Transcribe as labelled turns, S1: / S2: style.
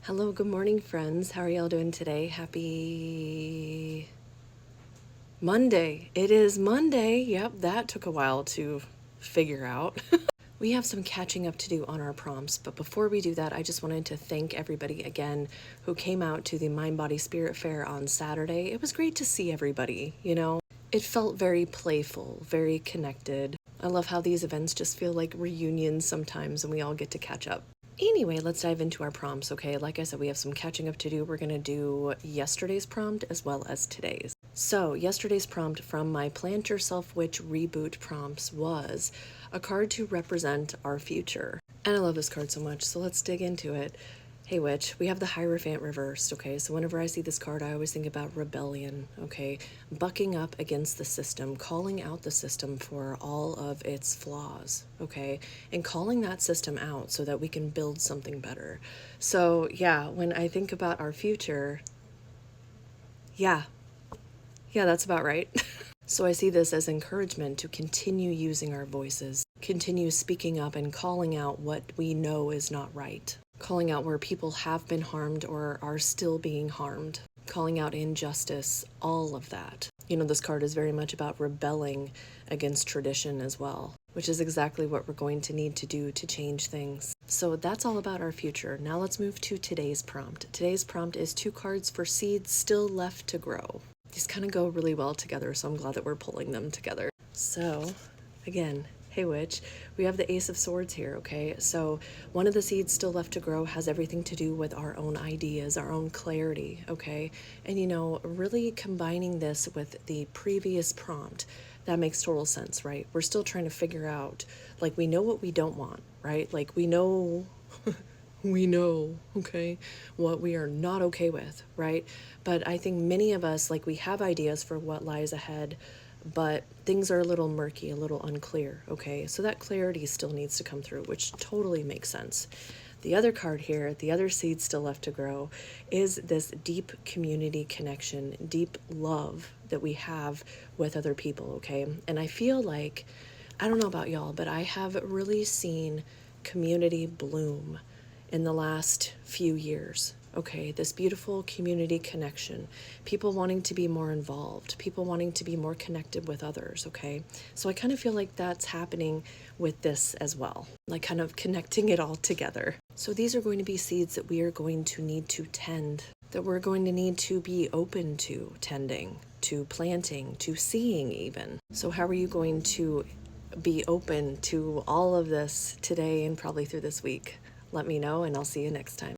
S1: Hello, good morning, friends. How are y'all doing today? Happy Monday. It is Monday. Yep, that took a while to figure out. We have some catching up to do on our prompts, but before we do that, I just wanted to thank everybody again who came out to the Mind Body Spirit Fair on Saturday. It was great to see everybody, It felt very playful, very connected. I love how these events just feel like reunions sometimes and we all get to catch up. Anyway, let's dive into our prompts, okay? Like I said, we have some catching up to do. We're going to do yesterday's prompt as well as today's. So, yesterday's prompt from my Plant Yourself Witch reboot prompts was a card to represent our future. And I love this card so much, so let's dig into it. Hey Witch, we have the Hierophant reversed, okay? So whenever I see this card, I always think about rebellion, okay? Bucking up against the system, calling out the system for all of its flaws, okay? And calling that system out so that we can build something better. So yeah, when I think about our future, yeah, that's about right. So I see this as encouragement to continue using our voices, continue speaking up and calling out what we know is not right. Calling out where people have been harmed or are still being harmed, calling out injustice, all of that. This card is very much about rebelling against tradition as well, which is exactly what we're going to need to do to change things. So that's all about our future. Now let's move to today's prompt. Today's prompt is 2 cards for seeds still left to grow. These kind of go really well together, so I'm glad that we're pulling them together. So, again, hey Witch, we have the Ace of Swords here, okay? So one of the seeds still left to grow has everything to do with our own ideas, our own clarity, okay? And really combining this with the previous prompt, that makes total sense, right? We're still trying to figure out, we know what we don't want, right? We know okay, what we are not okay with, right? But I think many of us, we have ideas for what lies ahead, but things are a little murky, a little unclear, okay? So that clarity still needs to come through, which totally makes sense. The other card here, the other seed still left to grow, is this deep community connection, deep love that we have with other people, okay? And I feel like, I don't know about y'all, but I have really seen community bloom in the last few years. Okay, this beautiful community connection, people wanting to be more involved, people wanting to be more connected with others, okay? So I kind of feel like that's happening with this as well, kind of connecting it all together. So these are going to be seeds that we are going to need to tend, that we're going to need to be open to tending, to planting, to seeing even. So how are you going to be open to all of this today and probably through this week? Let me know, and I'll see you next time.